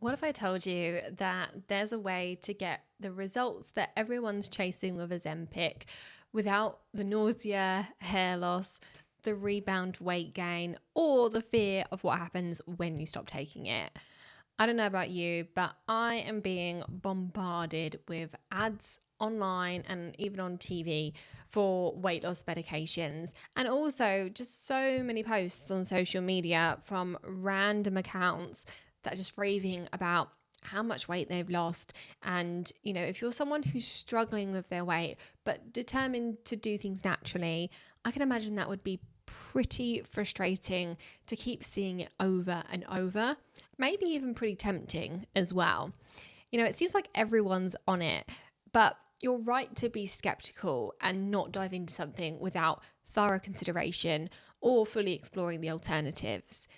What if I told you that there's a way to get the results that everyone's chasing with Ozempic without the nausea, hair loss, the rebound weight gain, or the fear of what happens when you stop taking it? I don't know about you, but I am being bombarded with ads online and even on TV for weight loss medications, and also just so many posts on social media from random accounts that are just raving about how much weight they've lost. And, if you're someone who's struggling with their weight but determined to do things naturally, I can imagine that would be pretty frustrating to keep seeing it over and over, maybe even pretty tempting as well. It seems like everyone's on it, but you're right to be skeptical and not dive into something without thorough consideration or fully exploring the alternatives.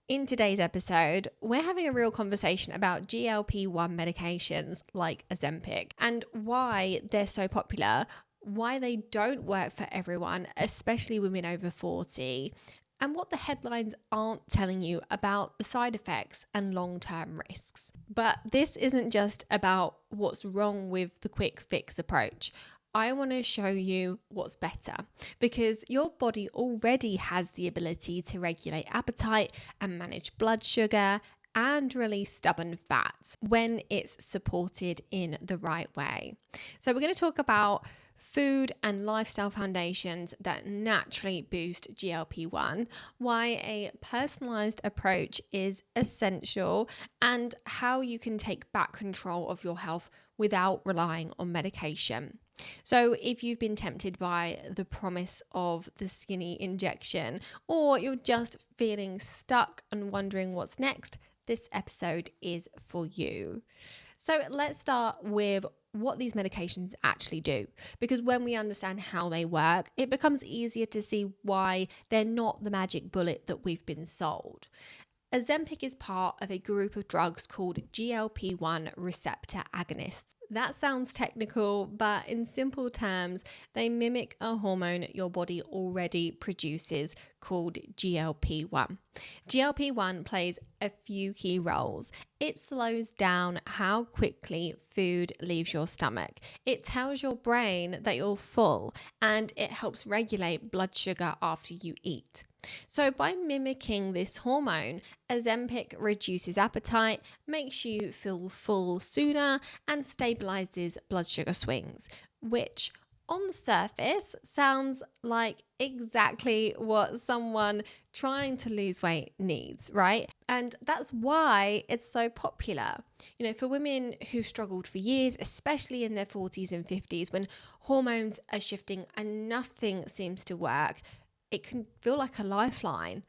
In today's episode, we're having a real conversation about GLP-1 medications like Ozempic and why they're so popular, why they don't work for everyone, especially women over 40, and what the headlines aren't telling you about the side effects and long-term risks. But this isn't just about what's wrong with the quick fix approach. I want to show you what's better, because your body already has the ability to regulate appetite and manage blood sugar and release stubborn fat when it's supported in the right way. So we're going to talk about food and lifestyle foundations that naturally boost GLP-1, why a personalised approach is essential, and how you can take back control of your health without relying on medication. So if you've been tempted by the promise of the skinny injection, or you're just feeling stuck and wondering what's next, this episode is for you. So let's start with what these medications actually do, because when we understand how they work, it becomes easier to see why they're not the magic bullet that we've been sold. Ozempic is part of a group of drugs called GLP-1 receptor agonists. That sounds technical, but in simple terms, they mimic a hormone your body already produces called GLP-1. GLP-1 plays a few key roles. It slows down how quickly food leaves your stomach. It tells your brain that you're full, and it helps regulate blood sugar after you eat. So by mimicking this hormone, Ozempic reduces appetite, makes you feel full sooner, and stabilizes blood sugar swings, which on the surface sounds like exactly what someone trying to lose weight needs, right? And that's why it's so popular. For women who struggled for years, especially in their 40s and 50s, when hormones are shifting and nothing seems to work, it can feel like a lifeline.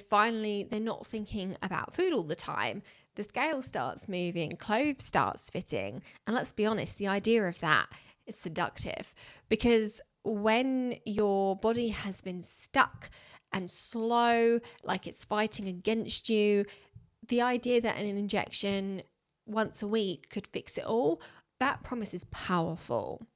Finally, they're not thinking about food all the time. The scale starts moving, clothes starts fitting. And let's be honest, the idea of that is seductive, because when your body has been stuck and slow, like it's fighting against you, the idea that an injection once a week could fix it all, that promise is powerful.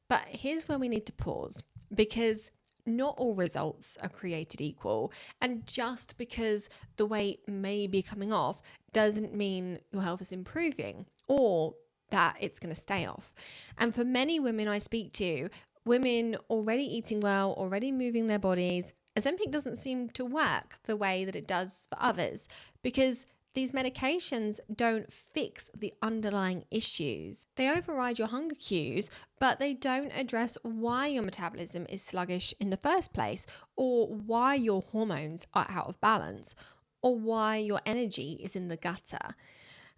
But here's where we need to pause, because not all results are created equal. And just because the weight may be coming off doesn't mean your health is improving or that it's going to stay off. And for many women I speak to, women already eating well, already moving their bodies, Ozempic doesn't seem to work the way that it does for others, because these medications don't fix the underlying issues. They override your hunger cues, but they don't address why your metabolism is sluggish in the first place, or why your hormones are out of balance, or why your energy is in the gutter.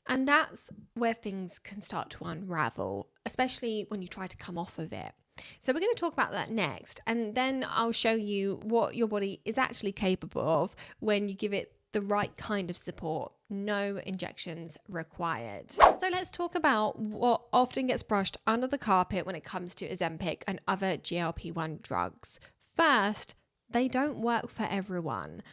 And that's where things can start to unravel, especially when you try to come off of it. So we're going to talk about that next, and then I'll show you what your body is actually capable of when you give it the right kind of support. No injections required. So let's talk about what often gets brushed under the carpet when it comes to Ozempic and other GLP-1 drugs. First, they don't work for everyone.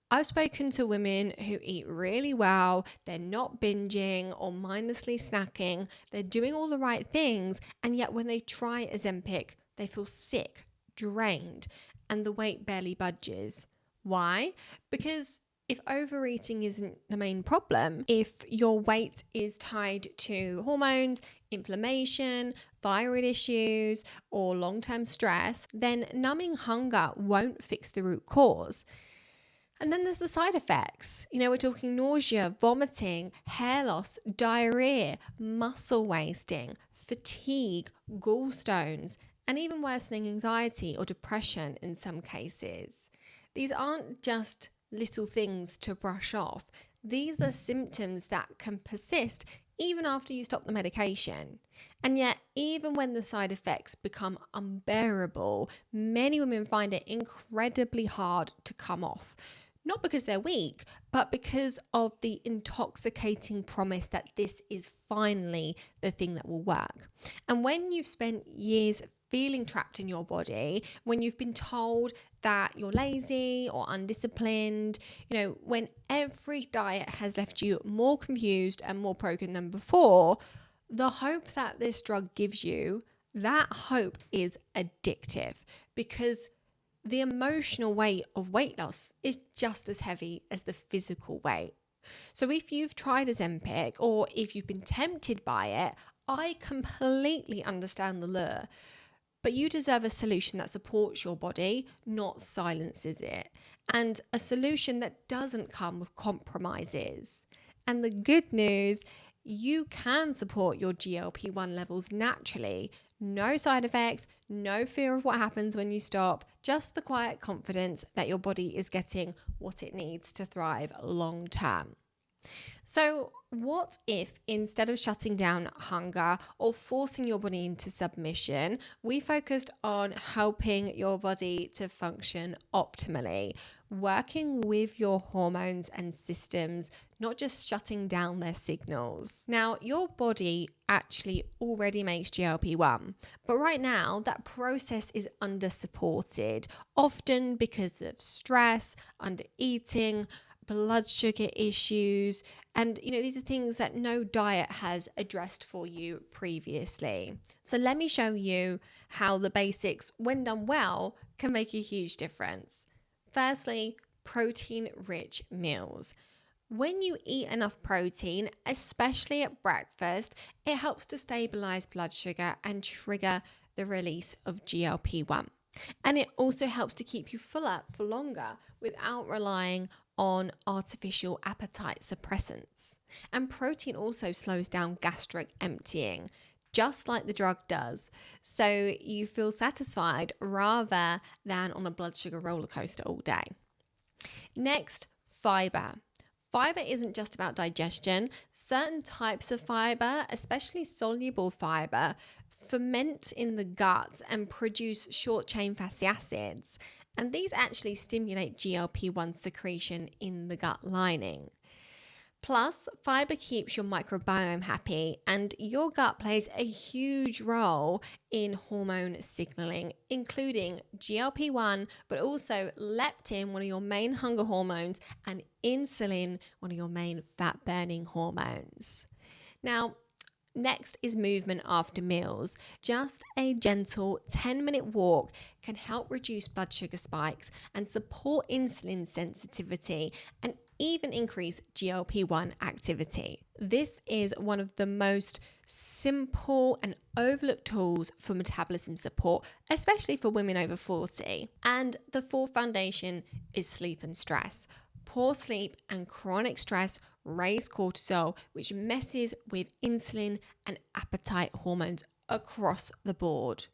I've spoken to women who eat really well, they're not binging or mindlessly snacking, they're doing all the right things, and yet when they try Ozempic, they feel sick, drained, and the weight barely budges. Why? Because If overeating isn't the main problem, if your weight is tied to hormones, inflammation, thyroid issues, or long-term stress, then numbing hunger won't fix the root cause. And then there's the side effects. We're talking nausea, vomiting, hair loss, diarrhea, muscle wasting, fatigue, gallstones, and even worsening anxiety or depression in some cases. These aren't just little things to brush off. These are symptoms that can persist even after you stop the medication. And yet, even when the side effects become unbearable, many women find it incredibly hard to come off. Not because they're weak, but because of the intoxicating promise that this is finally the thing that will work. And when you've spent years feeling trapped in your body, when you've been told that you're lazy or undisciplined, when every diet has left you more confused and more broken than before, the hope that this drug gives you, that hope is addictive, because the emotional weight of weight loss is just as heavy as the physical weight. So if you've tried Ozempic or if you've been tempted by it, I completely understand the lure. But you deserve a solution that supports your body, not silences it. And a solution that doesn't come with compromises. And the good news, you can support your GLP-1 levels naturally. No side effects, no fear of what happens when you stop, just the quiet confidence that your body is getting what it needs to thrive long term. So what if instead of shutting down hunger or forcing your body into submission, we focused on helping your body to function optimally, working with your hormones and systems, not just shutting down their signals? Now, your body actually already makes GLP-1, but right now that process is under supported, often because of stress, under eating, blood sugar issues, and these are things that no diet has addressed for you previously. So let me show you how the basics, when done well, can make a huge difference. Firstly, protein-rich meals. When you eat enough protein, especially at breakfast, it helps to stabilize blood sugar and trigger the release of GLP-1. And it also helps to keep you fuller for longer without relying on artificial appetite suppressants. And protein also slows down gastric emptying, just like the drug does. So you feel satisfied rather than on a blood sugar roller coaster all day. Next, fiber. Fiber isn't just about digestion. Certain types of fiber, especially soluble fiber, ferment in the gut and produce short-chain fatty acids. And these actually stimulate GLP-1 secretion in the gut lining. Plus, fiber keeps your microbiome happy, and your gut plays a huge role in hormone signaling, including GLP-1, but also leptin, one of your main hunger hormones, and insulin, one of your main fat-burning hormones. Now, next is movement after meals. Just a gentle 10-minute walk can help reduce blood sugar spikes and support insulin sensitivity and even increase GLP-1 activity. This is one of the most simple and overlooked tools for metabolism support, especially for women over 40. And the fourth foundation is sleep and stress. Poor sleep and chronic stress raise cortisol, which messes with insulin and appetite hormones across the board.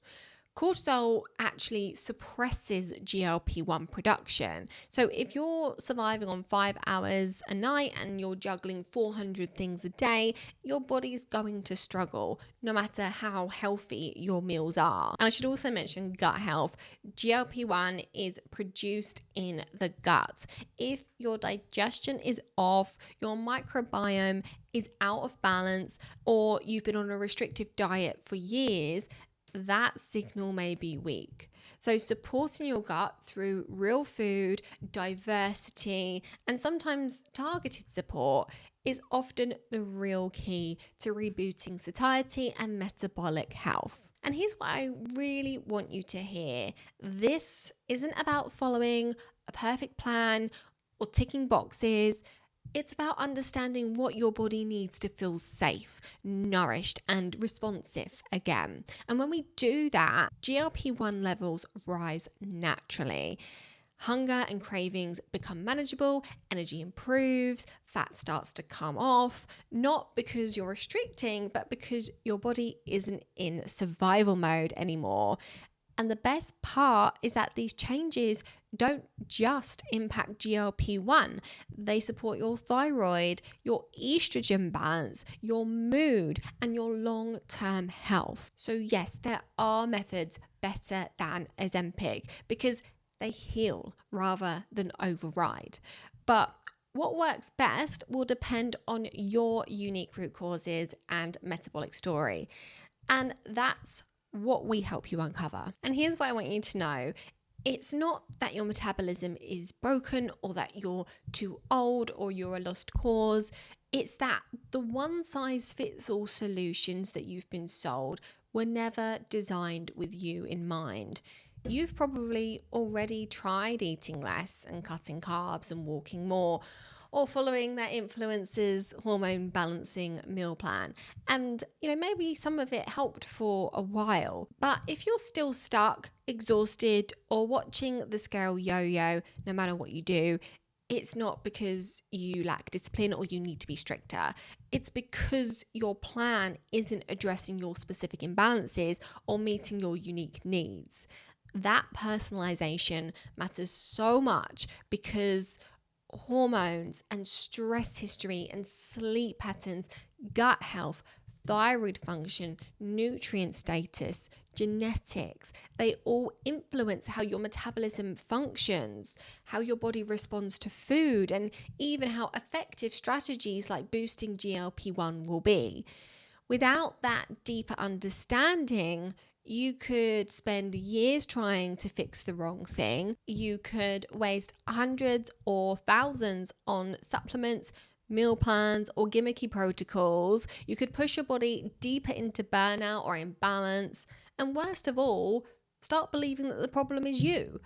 Cortisol actually suppresses GLP-1 production. So if you're surviving on 5 hours a night and you're juggling 400 things a day, your body's going to struggle, no matter how healthy your meals are. And I should also mention gut health. GLP-1 is produced in the gut. If your digestion is off, your microbiome is out of balance, or you've been on a restrictive diet for years, that signal may be weak. So supporting your gut through real food, diversity, and sometimes targeted support is often the real key to rebooting satiety and metabolic health. And here's what I really want you to hear. This isn't about following a perfect plan or ticking boxes. It's about understanding what your body needs to feel safe, nourished, and responsive again. And when we do that, GLP-1 levels rise naturally. Hunger and cravings become manageable, energy improves, fat starts to come off, not because you're restricting, but because your body isn't in survival mode anymore. And the best part is that these changes don't just impact GLP-1. They support your thyroid, your estrogen balance, your mood, and your long-term health. So yes, there are methods better than Ozempic because they heal rather than override. But what works best will depend on your unique root causes and metabolic story. And that's what we help you uncover. And here's what I want you to know. It's not that your metabolism is broken or that you're too old or you're a lost cause. It's that the one-size-fits-all solutions that you've been sold were never designed with you in mind. You've probably already tried eating less and cutting carbs and walking more, or following that influencer's hormone balancing meal plan. And, maybe some of it helped for a while. But if you're still stuck, exhausted, or watching the scale yo-yo, no matter what you do, it's not because you lack discipline or you need to be stricter. It's because your plan isn't addressing your specific imbalances or meeting your unique needs. That personalization matters so much because hormones and stress history and sleep patterns, gut health, thyroid function, nutrient status, genetics, they all influence how your metabolism functions, how your body responds to food, and even how effective strategies like boosting GLP-1 will be. Without that deeper understanding, you could spend years trying to fix the wrong thing. You could waste hundreds or thousands on supplements, meal plans, or gimmicky protocols. You could push your body deeper into burnout or imbalance. And worst of all, start believing that the problem is you.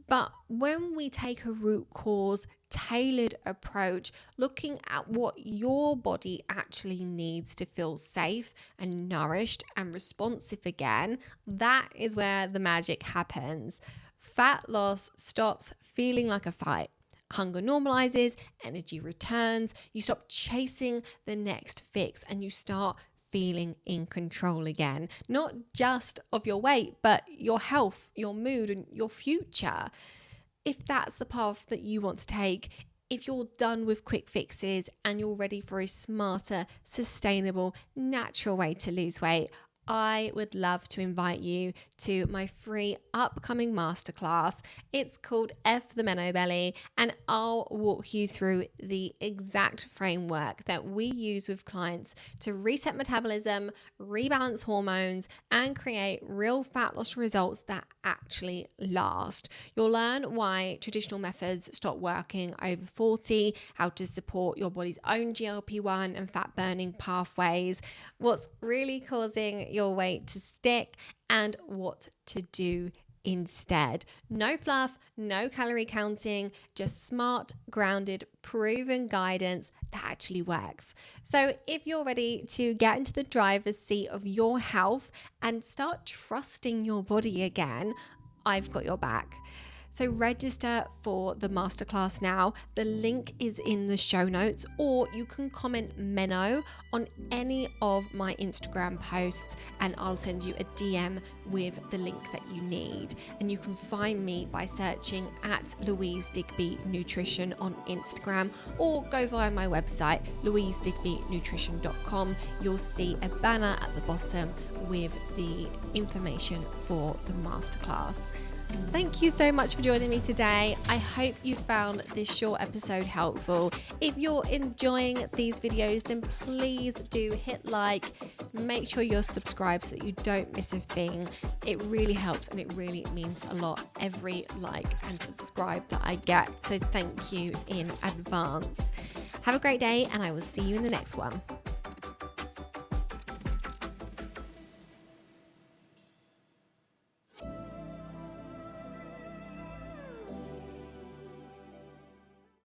But when we take a root cause, tailored approach, looking at what your body actually needs to feel safe and nourished and responsive again, that is where the magic happens. Fat loss stops feeling like a fight. Hunger normalizes, energy returns, you stop chasing the next fix and you start feeling in control again, not just of your weight, but your health, your mood, and your future. If that's the path that you want to take, if you're done with quick fixes and you're ready for a smarter, sustainable, natural way to lose weight, I would love to invite you to my free upcoming masterclass. It's called F the Meno Belly, and I'll walk you through the exact framework that we use with clients to reset metabolism, rebalance hormones, and create real fat loss results that actually last. You'll learn why traditional methods stop working over 40, how to support your body's own GLP-1 and fat burning pathways, what's really causing your weight to stick, and what to do instead. No fluff, no calorie counting, just smart, grounded, proven guidance that actually works. So if you're ready to get into the driver's seat of your health and start trusting your body again, I've got your back. So register for the masterclass now. The link is in the show notes, or you can comment Meno on any of my Instagram posts and I'll send you a DM with the link that you need. And you can find me by searching at Louise Digby Nutrition on Instagram, or go via my website, louisedigbynutrition.com. You'll see a banner at the bottom with the information for the masterclass. Thank you so much for joining me today. I hope you found this short episode helpful. If you're enjoying these videos, then please do hit like, make sure you're subscribed so that you don't miss a thing. It really helps and it really means a lot, every like and subscribe that I get. So thank you in advance. Have a great day and I will see you in the next one.